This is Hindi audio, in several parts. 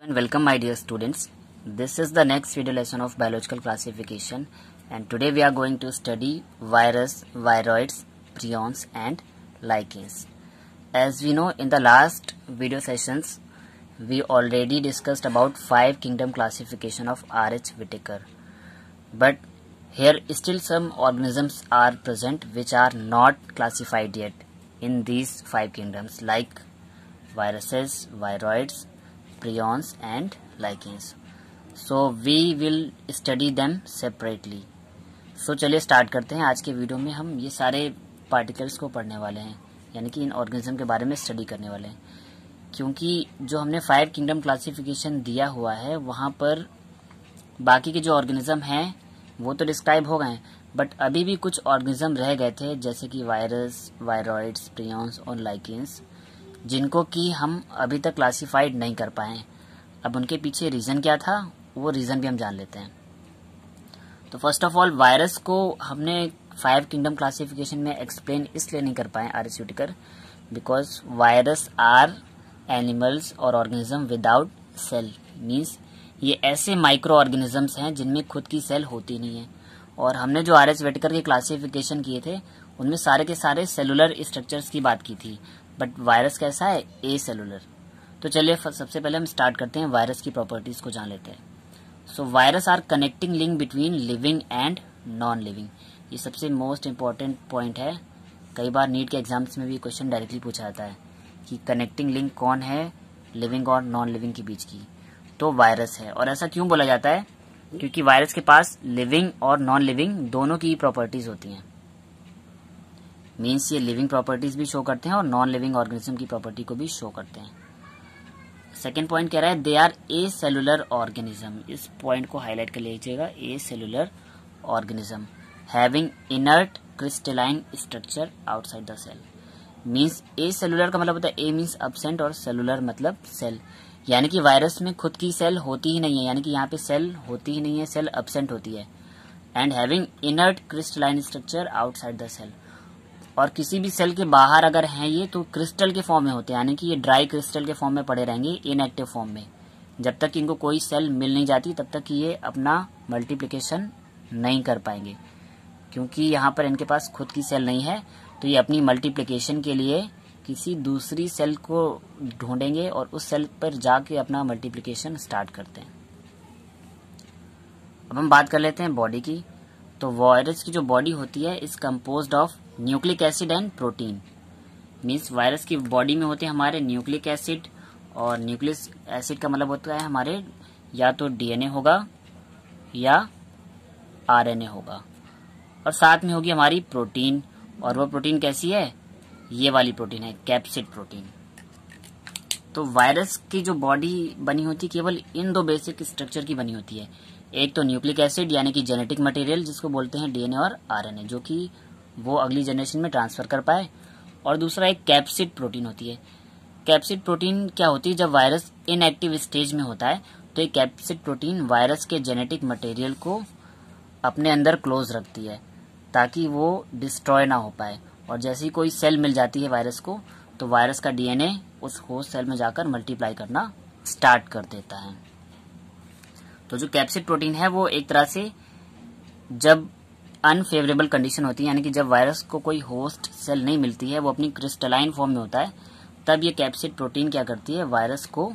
And welcome my dear students. This is the next video lesson of biological classification, and today we are going to study virus, viroids, prions and lichens. As we know, in the last video sessions we already discussed about 5 kingdom classification of R.H. Whitaker, but here still some organisms are present which are not classified yet in these 5 kingdoms, like viruses, viroids, prions and lichens. So we will study them separately. So चलिए स्टार्ट करते हैं। आज के वीडियो में हम ये सारे पार्टिकल्स को पढ़ने वाले हैं, यानी कि इन ऑर्गेनिज्म के बारे में स्टडी करने वाले हैं, क्योंकि जो हमने 5 किंगडम क्लासिफिकेशन दिया हुआ है वहाँ पर बाकी के जो ऑर्गेनिज्म हैं वो तो डिस्क्राइब हो गए, बट अभी भी कुछ ऑर्गेनिज्म रह गए थे, जैसे कि वायरस, वायरॉइड्स, प्रियॉन्स और लाइकेंस, जिनको कि हम अभी तक क्लासिफाइड नहीं कर पाए। अब उनके पीछे रीज़न क्या था, वो रीज़न भी हम जान लेते हैं। तो फर्स्ट ऑफ ऑल, वायरस को हमने 5 किंगडम क्लासिफिकेशन में एक्सप्लेन इसलिए नहीं कर पाए R.H. Whitaker, because virus are animals और ऑर्गेनिज्म विदाउट सेल। मीन्स ये ऐसे माइक्रो ऑर्गेनिजम्स हैं जिनमें खुद की सेल होती नहीं है, और हमने जो R.H. Whitaker के क्लासिफिकेशन किए थे उनमें सारे के सारे सेलुलर स्ट्रक्चर्स की बात की थी, बट वायरस कैसा है, ए सेलुलर। तो चलिए सबसे पहले हम स्टार्ट करते हैं, वायरस की प्रॉपर्टीज को जान लेते हैं। So virus are connecting link between living and non living. ये सबसे मोस्ट इम्पॉर्टेंट पॉइंट है। कई बार नीट के एग्जाम्स में भी क्वेश्चन डायरेक्टली पूछा जाता है कि कनेक्टिंग लिंक कौन है लिविंग और नॉन लिविंग के बीच की, तो वायरस है। और ऐसा क्यों बोला जाता है, क्योंकि वायरस के पास लिविंग और नॉन लिविंग दोनों की प्रॉपर्टीज होती हैं। मीन्स ये लिविंग प्रॉपर्टीज भी शो करते हैं और नॉन लिविंग ऑर्गेनिज्म की प्रॉपर्टी को भी शो करते हैं। सेकेंड पॉइंट कह रहा है they are acellular organism. इस पॉइंट को हाईलाइट कर लीजिएगा, acellular organism having inert crystalline structure outside the cell. Means acellular का मतलब होता है, ए मीन्स एब्सेंट और सेलुलर मतलब सेल, यानी कि वायरस में खुद की सेल होती ही नहीं है, यानी कि यहाँ पे सेल होती ही नहीं है, सेल एब्सेंट होती है। And having inert crystalline structure outside the cell, और किसी भी सेल के बाहर अगर हैं ये तो क्रिस्टल के फॉर्म में होते हैं, यानी कि ये ड्राई क्रिस्टल के फॉर्म में पड़े रहेंगे, इनएक्टिव फॉर्म में। जब तक इनको कोई सेल मिल नहीं जाती तब तक ये अपना मल्टीप्लिकेशन नहीं कर पाएंगे, क्योंकि यहाँ पर इनके पास खुद की सेल नहीं है, तो ये अपनी मल्टीप्लिकेशन के लिए किसी दूसरी सेल को ढूंढेंगे और उस सेल पर जाके अपना मल्टीप्लिकेशन स्टार्ट करते हैं। अब हम बात कर लेते हैं बॉडी की। तो वायरस की जो बॉडी होती है is composed of nucleic acid and protein. Means virus की बॉडी में होते हैं हमारे न्यूक्लिक एसिड, और न्यूक्लिक एसिड का मतलब होता है हमारे या तो डीएनए होगा या आरएनए होगा, और साथ में होगी हमारी प्रोटीन। और वो प्रोटीन कैसी है, ये वाली प्रोटीन है, कैप्सिड प्रोटीन। तो वायरस की जो बॉडी बनी होती है केवल इन 2 बेसिक स्ट्रक्चर की बनी होती है। एक तो न्यूक्लिक एसिड यानी कि जेनेटिक मटेरियल जिसको बोलते हैं डीएनए और आरएनए, जो कि वो अगली जनरेशन में ट्रांसफर कर पाए, और दूसरा एक कैप्सिड प्रोटीन होती है। कैप्सिड प्रोटीन क्या होती है, जब वायरस इनएक्टिव स्टेज में होता है तो ये कैप्सिड प्रोटीन वायरस के जेनेटिक मटेरियल को अपने अंदर क्लोज रखती है ताकि वो डिस्ट्रॉय ना हो पाए, और जैसे ही कोई सेल मिल जाती है वायरस को तो वायरस का डीएनए उस होस्ट सेल में जाकर मल्टीप्लाई करना स्टार्ट कर देता है। तो जो कैप्सिड प्रोटीन है वो एक तरह से जब अनफेवरेबल कंडीशन होती है, यानी कि जब वायरस को कोई होस्ट सेल नहीं मिलती है, वो अपनी क्रिस्टलाइन फॉर्म में होता है, तब ये कैप्सिड प्रोटीन क्या करती है, वायरस को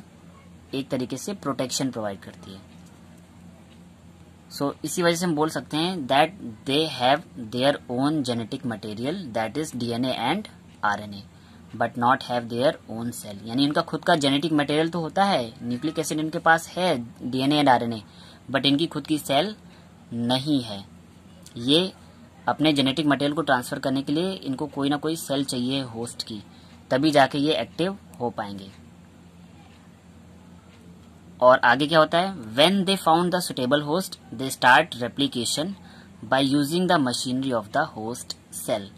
एक तरीके से प्रोटेक्शन प्रोवाइड करती है। सो इसी वजह से हम बोल सकते हैं that they have their own genetic material that is DNA and RNA, but not have their own cell. यानी इनका खुद का जेनेटिक मटेरियल तो होता है, न्यूक्लिक एसिड इनके पास है, डीएनए एंड आरएनए, बट इनकी खुद की सेल नहीं है। ये अपने जेनेटिक मटेरियल को ट्रांसफर करने के लिए इनको कोई ना कोई सेल चाहिए होस्ट की, तभी जाके ये एक्टिव हो पाएंगे। और आगे क्या होता है, when they found the suitable host they start replication by using the machinery of the host cell.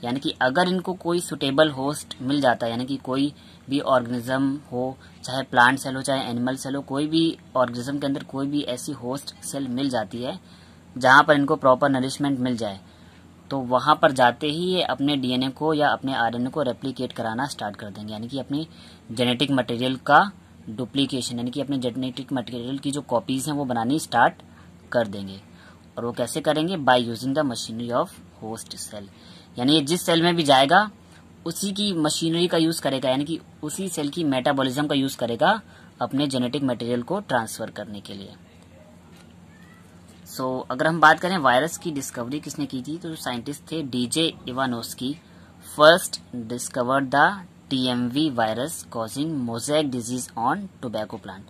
यानी कि अगर इनको कोई सुटेबल होस्ट मिल जाता है, यानी कि कोई भी ऑर्गेनिज्म हो, चाहे प्लांट सेल हो चाहे एनिमल सेल हो, कोई भी ऑर्गेनिज्म के अंदर कोई भी ऐसी होस्ट सेल मिल जाती है जहां पर इनको प्रॉपर नरिशमेंट मिल जाए, तो वहां पर जाते ही ये अपने डीएनए को या अपने आरएनए को रेप्लिकेट कराना स्टार्ट कर देंगे, यानी कि अपनी जेनेटिक मटेरियल का डुप्लीकेशन यानी कि अपने जेनेटिक मटेरियल की जो कॉपीज हैं वो बनानी स्टार्ट कर देंगे। और वो कैसे करेंगे? By using the machinery of host cell, यानी ये जिस सेल में भी जाएगा उसी की मशीनरी का यूज करेगा, यानी कि उसी सेल की मेटाबॉलिज्म का यूज करेगा अपने जेनेटिक मटेरियल को ट्रांसफर करने के लिए। अगर हम बात करें वायरस की डिस्कवरी किसने की थी, तो जो साइंटिस्ट थे DJ Ivanovsky first discovered the TMV virus causing mosaic disease on tobacco plant.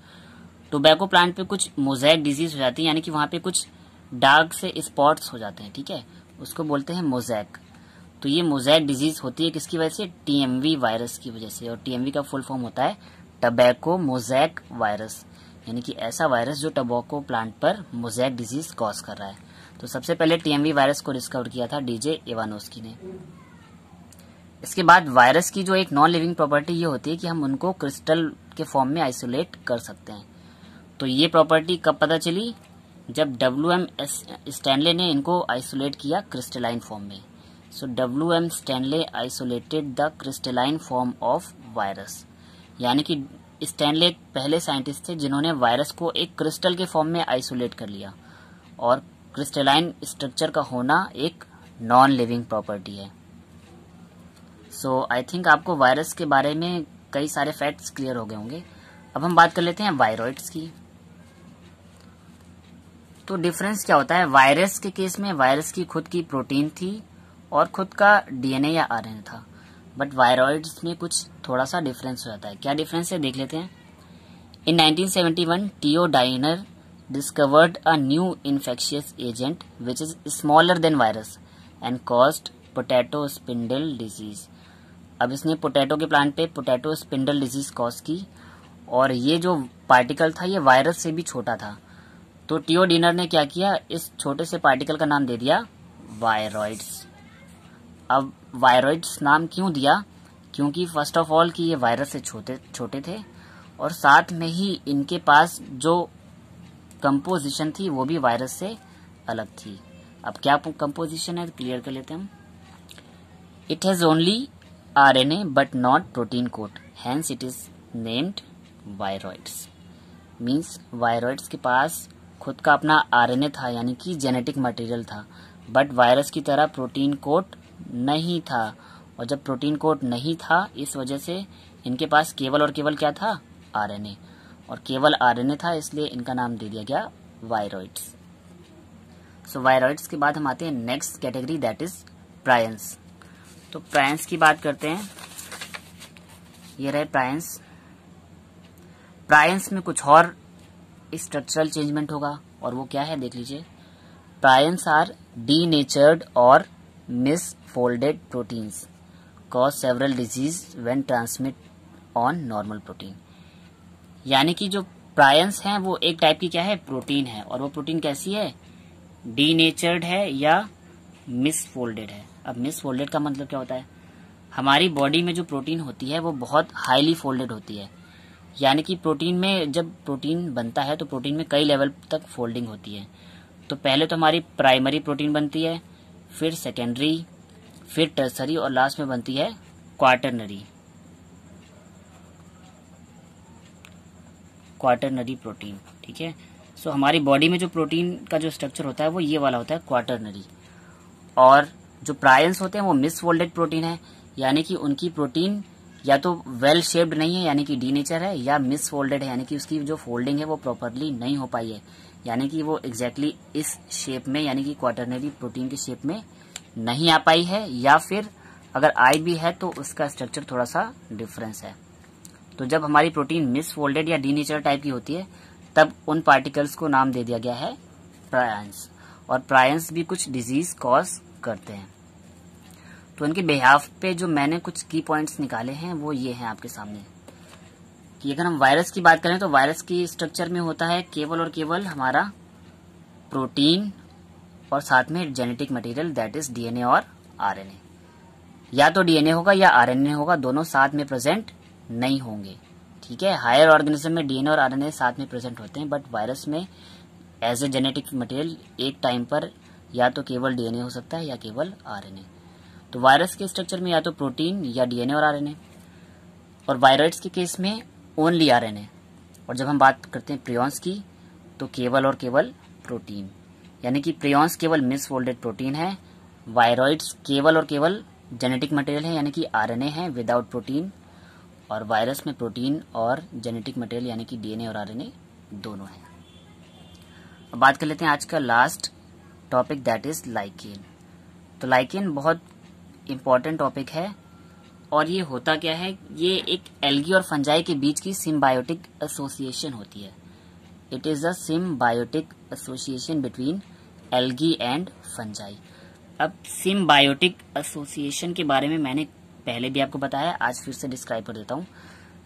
Tobacco plant पे कुछ मोज़ेक डिजीज हो जाती है, यानी कि वहां पे कुछ डार्क से स्पॉट्स हो जाते हैं, ठीक है, उसको बोलते हैं मोज़ेक। तो ये मोज़ेक डिजीज होती है किसकी वजह से? टीएमवी वायरस की वजह से। और टीएमवी का फुल फॉर्म होता है टोबैको मोज़ेक वायरस, यानी कि ऐसा वायरस जो टोबैको प्लांट पर मोज़ेक डिजीज कॉज कर रहा है। तो सबसे पहले टीएमवी वायरस को डिस्कवर किया था डीजे इवानोस्की ने। इसके बाद वायरस की जो एक नॉन लिविंग प्रॉपर्टी ये होती है कि हम उनको क्रिस्टल के फॉर्म में आइसोलेट कर सकते हैं। तो ये प्रॉपर्टी कब पता चली? जब WM स्टैनले ने इनको आइसोलेट किया क्रिस्टलाइन फॉर्म में। WM Stanley isolated the crystalline form of virus, यानी कि स्टैनले पहले साइंटिस्ट थे जिन्होंने वायरस को एक क्रिस्टल के फॉर्म में आइसोलेट कर लिया। और क्रिस्टलाइन स्ट्रक्चर का होना एक नॉन लिविंग प्रॉपर्टी है। आई थिंक आपको वायरस के बारे में कई सारे फैक्ट्स क्लियर हो गए होंगे। अब हम बात कर लेते हैं वायरॉइड्स की। तो डिफरेंस क्या होता है? वायरस के केस में वायरस की खुद की प्रोटीन थी और खुद का डीएनए या आरएनए था, बट वायरॉइड्स में कुछ थोड़ा सा डिफरेंस हो जाता है। क्या डिफरेंस है देख लेते हैं। In 1971 T O Diener discovered a new infectious agent which is smaller than virus and caused potato spindle disease. अब इसने पोटैटो के प्लांट पे पोटैटो स्पिंडल डिजीज कॉज की, और ये जो पार्टिकल था ये वायरस से भी छोटा था। तो टीओ डाइनर ने क्या किया? इस छोटे से पार्टिकल का नाम दे दिया वायरॉइड्स। अब वायरॉइड्स नाम क्यों दिया? क्योंकि फर्स्ट ऑफ ऑल कि ये वायरस से छोटे थे, और साथ में ही इनके पास जो कंपोजिशन थी वो भी वायरस से अलग थी। अब क्या कंपोजिशन है क्लियर कर लेते हैं हम। It has only RNA but not protein coat, hence it is named viroids. Means viroids के पास खुद का अपना आरएनए था, यानी कि जेनेटिक मटेरियल था, बट वायरस की तरह प्रोटीन कोट नहीं था। और जब प्रोटीन कोट नहीं था इस वजह से इनके पास केवल और केवल क्या था? आरएनए, और केवल आरएनए था, इसलिए इनका नाम दे दिया गया वायरॉइड्स। वायरॉइड्स के बाद हम आते हैं next category, that is prions. तो प्रायंस की बात करते हैं। ये रहे प्रायंस। प्रायंस में कुछ और स्ट्रक्चरल चेंजमेंट होगा, और वो क्या है देख लीजिए। प्रायंस आर डीनेचर्ड और misfolded proteins cause several disease when transmit on normal protein. यानी कि जो प्रायंस हैं वो एक टाइप की क्या है? प्रोटीन है, और वो प्रोटीन कैसी है? डीनेचर्ड है या मिसफोल्डेड है। अब मिसफोल्डेड का मतलब क्या होता है? हमारी बॉडी में जो प्रोटीन होती है वो बहुत हाईली फोल्डेड होती है, यानी कि प्रोटीन में जब प्रोटीन बनता है तो प्रोटीन में कई लेवल तक फोल्डिंग होती है। तो पहले तो हमारी प्राइमरी प्रोटीन बनती है, फिर सेकेंडरी, फिर टर्सरी, और लास्ट में बनती है क्वाटरनरी प्रोटीन, ठीक है। हमारी बॉडी में जो प्रोटीन का जो स्ट्रक्चर होता है वो ये वाला होता है क्वाटरनरी। और जो प्रायंस होते हैं वो मिसफोल्डेड प्रोटीन है, यानी कि उनकी प्रोटीन या तो वेल शेप्ड नहीं है यानी कि डीनेचर है, या मिसफोल्डेड है यानी कि उसकी जो फोल्डिंग है वो प्रॉपरली नहीं हो पाई है, यानी कि वो एग्जैक्टली इस शेप में यानी कि क्वाटरनरी प्रोटीन के शेप में नहीं आ पाई है, या फिर अगर आई भी है तो उसका स्ट्रक्चर थोड़ा सा डिफरेंस है। तो जब हमारी प्रोटीन मिसफोल्डेड या डीनेचर टाइप की होती है तब उन पार्टिकल्स को नाम दे दिया गया है प्रायंस, और प्रायंस भी कुछ डिजीज कॉज करते हैं। तो इनके बिहाफ पे जो मैंने कुछ की पॉइंट्स निकाले हैं वो ये हैं आपके सामने, कि अगर हम वायरस की बात करें तो वायरस की स्ट्रक्चर में होता है केवल और केवल हमारा प्रोटीन और साथ में genetic material, that is DNA और आरएनए। या तो डीएनए होगा या आरएनए होगा, दोनों साथ में प्रेजेंट नहीं होंगे, ठीक है। हायर ऑर्गेनिज्म में डीएनए और आरएनए साथ में प्रेजेंट होते हैं, बट वायरस में एज ए जेनेटिक मटेरियल एक टाइम पर या तो केवल डीएनए हो सकता है या केवल आरएनए। तो वायरस के स्ट्रक्चर में या तो प्रोटीन या डीएनए और आरएनए, और वायरॉइड्स के केस में ओनली आरएनए, और जब हम बात करते हैं प्रियॉन्स की तो केवल और केवल प्रोटीन, यानी कि प्रियॉन्स केवल मिसफोल्डेड प्रोटीन है, वायरॉइड्स केवल और केवल जेनेटिक मटेरियल है यानी कि आरएनए है विदाउट प्रोटीन, और वायरस में प्रोटीन और जेनेटिक मटेरियल यानी कि डीएनए और आरएनए दोनों है। अब बात कर लेते हैं आज का last topic, that is lichen. तो लाइकेन बहुत इंपॉर्टेंट टॉपिक है और ये होता क्या है, ये एक एल्गी और फंजाई के बीच की सिम्बायोटिक एसोसिएशन होती है। It is a symbiotic association between algae and fungi. अब सिम्बायोटिक एसोसिएशन के बारे में मैंने पहले भी आपको बताया, आज फिर से डिस्क्राइब कर देता हूँ।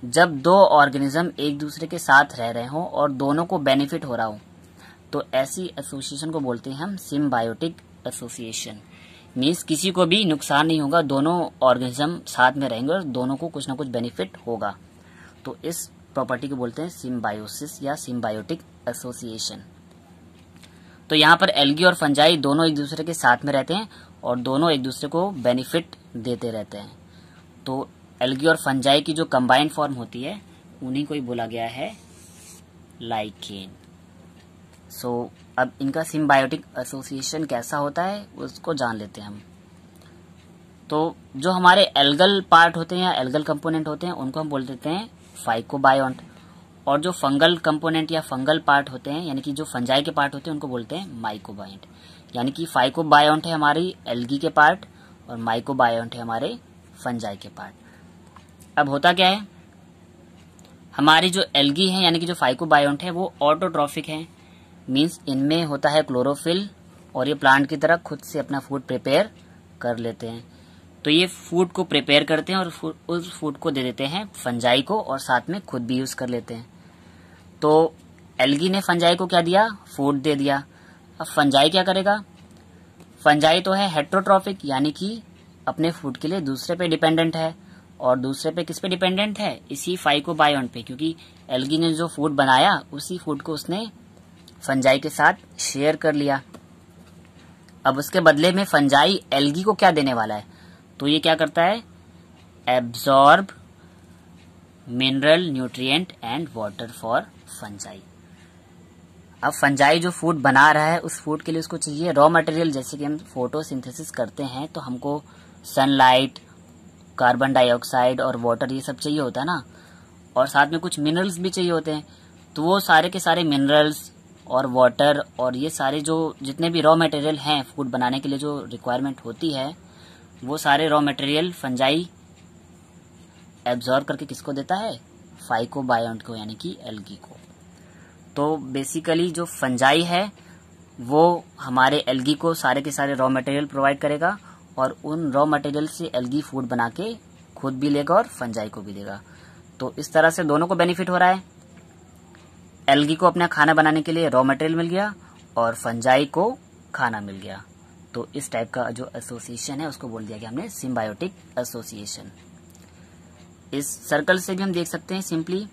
जब दो ऑर्गेनिज्म एक दूसरे के साथ रह रहे हों और दोनों को बेनिफिट हो रहा हो तो ऐसी एसोसिएशन को बोलते हैं हम सिम्बायोटिक एसोसिएशन। मीन्स किसी को भी नुकसान नहीं होगा, दोनों ऑर्गेनिज्म साथ में रहेंगे और दोनों को कुछ ना कुछ बेनिफिट होगा। तो इस प्रॉपर्टी को बोलते हैं सिम्बायोसिस या सिम्बायोटिक एसोसिएशन। तो यहाँ पर एल्गी और फंजाई दोनों एक दूसरे के साथ में रहते हैं और दोनों एक दूसरे को बेनिफिट देते रहते हैं। तो एल्गी और फंजाई की जो कंबाइंड फॉर्म होती है उन्हीं को ही बोला गया है लाइकेन। सो अब इनका सिम्बायोटिक एसोसिएशन कैसा होता है उसको जान लेते हैं हम। तो जो हमारे एल्गल पार्ट होते हैं या एल्गल कंपोनेंट होते हैं उनको हम बोल देते हैं फाइकोबायोन्ट, और जो फंगल कंपोनेंट या फंगल पार्ट होते हैं यानी कि जो फंजाई के पार्ट होते हैं उनको बोलते हैं माइकोबायोन्ट। यानी कि फाइकोबायोन्ट है हमारी एल्गी के पार्ट और माइकोबायोन्ट है हमारे फंजाई के पार्ट। अब होता क्या है, हमारी जो एल्गी है यानी कि जो फाइकोबायोन्ट है वो ऑटोट्रॉफिक है, मीन्स इनमें होता है क्लोरोफिल और ये प्लांट की तरह खुद से अपना फूड प्रिपेयर कर लेते हैं। तो ये फूड को प्रिपेयर करते हैं और उस फूड को दे देते हैं फंजाई को और साथ में खुद भी यूज कर लेते हैं। तो एल्गी ने फंजाई को क्या दिया, फूड दे दिया। अब फंजाई क्या करेगा, फंजाई तो है हेट्रोट्रॉफिक यानी कि अपने फूड के लिए दूसरे पे डिपेंडेंट है, और दूसरे पे किस पे डिपेंडेंट है, इसी फाइकोबायोन्ट पे, क्योंकि एल्गी ने जो फूड बनाया उसी फूड को उसने फंजाई के साथ शेयर कर लिया। अब उसके बदले में फंजाई एल्गी को क्या देने वाला है, तो ये क्या करता है, absorb mineral nutrient and water for fungi. अब फंजाई जो फूड बना रहा है उस फूड के लिए उसको चाहिए रॉ मटेरियल, जैसे कि हम फोटोसिंथेसिस करते हैं तो हमको सनलाइट, कार्बन डाइऑक्साइड और वाटर ये सब चाहिए होता है ना, और साथ में कुछ मिनरल्स भी चाहिए होते हैं। तो वो सारे के सारे मिनरल्स और वाटर और ये सारे जो जितने भी रॉ मटेरियल हैं फूड बनाने के लिए जो रिक्वायरमेंट होती है वो सारे रॉ मटेरियल फंजाई एब्जॉर्ब करके किसको देता है, फाइकोबायोन्ट को यानी कि एल्गी को। तो बेसिकली जो फंजाई है वो हमारे एल्गी को सारे के सारे रॉ मटेरियल प्रोवाइड करेगा और उन रॉ मटेरियल से एल्गी फूड बना के खुद भी लेगा और फंजाई को भी देगा। तो इस तरह से दोनों को बेनिफिट हो रहा है, एल्गी को अपना खाना बनाने के लिए रॉ मटेरियल मिल गया और फंजाई को खाना मिल गया। तो इस टाइप का जो एसोसिएशन है उसको बोल दिया गया हमने सिम्बायोटिक एसोसिएशन। इस सर्कल से भी हम देख सकते हैं सिंपली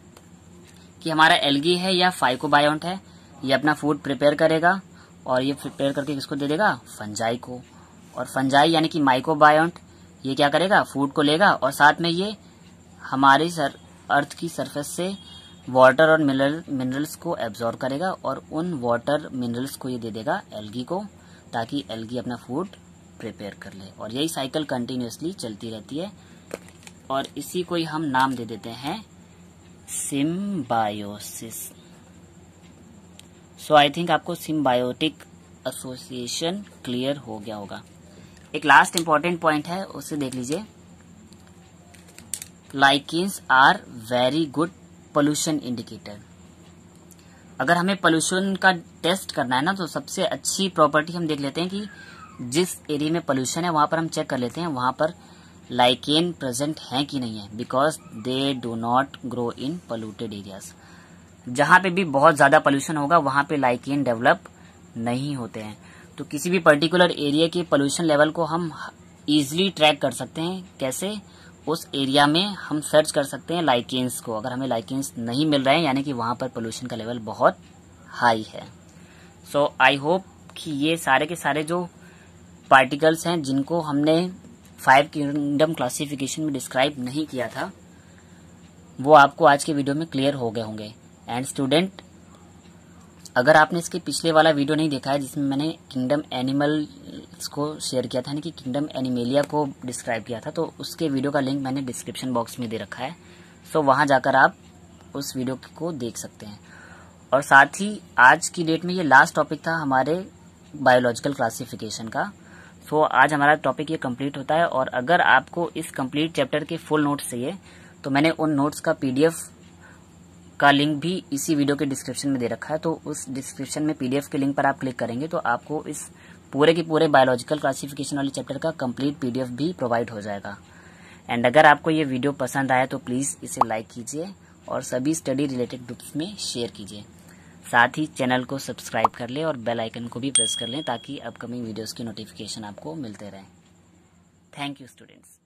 कि हमारा एल्गी है या फाइकोबायोन्ट है, ये अपना फूड प्रिपेयर करेगा और ये प्रिपेयर करके किसको दे देगा, फंजाई को, और फंजाई यानी कि माइकोबायोन्ट ये क्या करेगा, फूड को लेगा और साथ में ये हमारे अर्थ की सरफेस से वाटर और मिनरल्स को एब्जॉर्ब करेगा और उन वाटर मिनरल्स को ये दे देगा एल्गी को, ताकि एल्गी अपना फूड प्रिपेयर कर ले। और यही साइकिल कंटिन्यूअसली चलती रहती है और इसी को ही हम नाम दे देते हैं सिम्बायोसिस। सो आई थिंक आपको सिम्बायोटिक एसोसिएशन क्लियर हो गया होगा। एक लास्ट इंपॉर्टेंट पॉइंट है, उसे देख लीजिए। Lichens are very good pollution indicator. अगर हमें पोल्यूशन का टेस्ट करना है ना तो सबसे अच्छी प्रॉपर्टी हम देख लेते हैं कि जिस एरिया में पोल्यूशन है वहां पर हम चेक कर लेते हैं वहां पर लाइकेन प्रेजेंट है कि नहीं है, because they do not grow in polluted areas. जहां पे भी बहुत ज्यादा पोल्यूशन होगा वहां पे लाइकेन डेवलप नहीं होते हैं। तो किसी भी पर्टिकुलर एरिया के पोल्यूशन लेवल को हम इजिली ट्रैक कर सकते हैं। कैसे, उस एरिया में हम सर्च कर सकते हैं लाइकेन्स को। अगर हमें लाइकेन्स नहीं मिल रहे हैं यानी कि वहां पर पोल्यूशन का लेवल बहुत हाई है। सो आई होप कि ये सारे के सारे जो पार्टिकल्स हैं जिनको हमने 5 किंगडम क्लासिफिकेशन में डिस्क्राइब नहीं किया था वो आपको आज के वीडियो में क्लियर हो गए होंगे। एंड स्टूडेंट, अगर आपने इसके पिछले वाला वीडियो नहीं देखा है जिसमें मैंने किंगडम एनिमल्स को शेयर किया था, यानी कि किंगडम एनिमेलिया को डिस्क्राइब किया था, तो उसके वीडियो का लिंक मैंने डिस्क्रिप्शन बॉक्स में दे रखा है। सो वहां जाकर आप उस वीडियो को देख सकते हैं। और साथ ही आज की डेट में ये लास्ट टॉपिक था हमारे बायोलॉजिकल क्लासिफिकेशन का। सो आज हमारा टॉपिक ये कंप्लीट होता है। और अगर आपको इस कंप्लीट चैप्टर के फुल नोट्स चाहिए तो मैंने उन नोट्स का पीडीएफ का लिंक भी इसी वीडियो के डिस्क्रिप्शन में दे रखा है। तो उस डिस्क्रिप्शन में पीडीएफ के लिंक पर आप क्लिक करेंगे तो आपको इस पूरे के पूरे बायोलॉजिकल क्लासिफिकेशन वाले चैप्टर का कंप्लीट पीडीएफ भी प्रोवाइड हो जाएगा। एंड अगर आपको ये वीडियो पसंद आया तो प्लीज़ इसे लाइक कीजिए और सभी स्टडी रिलेटेड ग्रुप्स में शेयर कीजिए। साथ ही चैनल को सब्सक्राइब कर लें और बेल आइकन को भी प्रेस कर लें ताकि अपकमिंग वीडियोस की नोटिफिकेशन आपको मिलते रहें। Thank you students.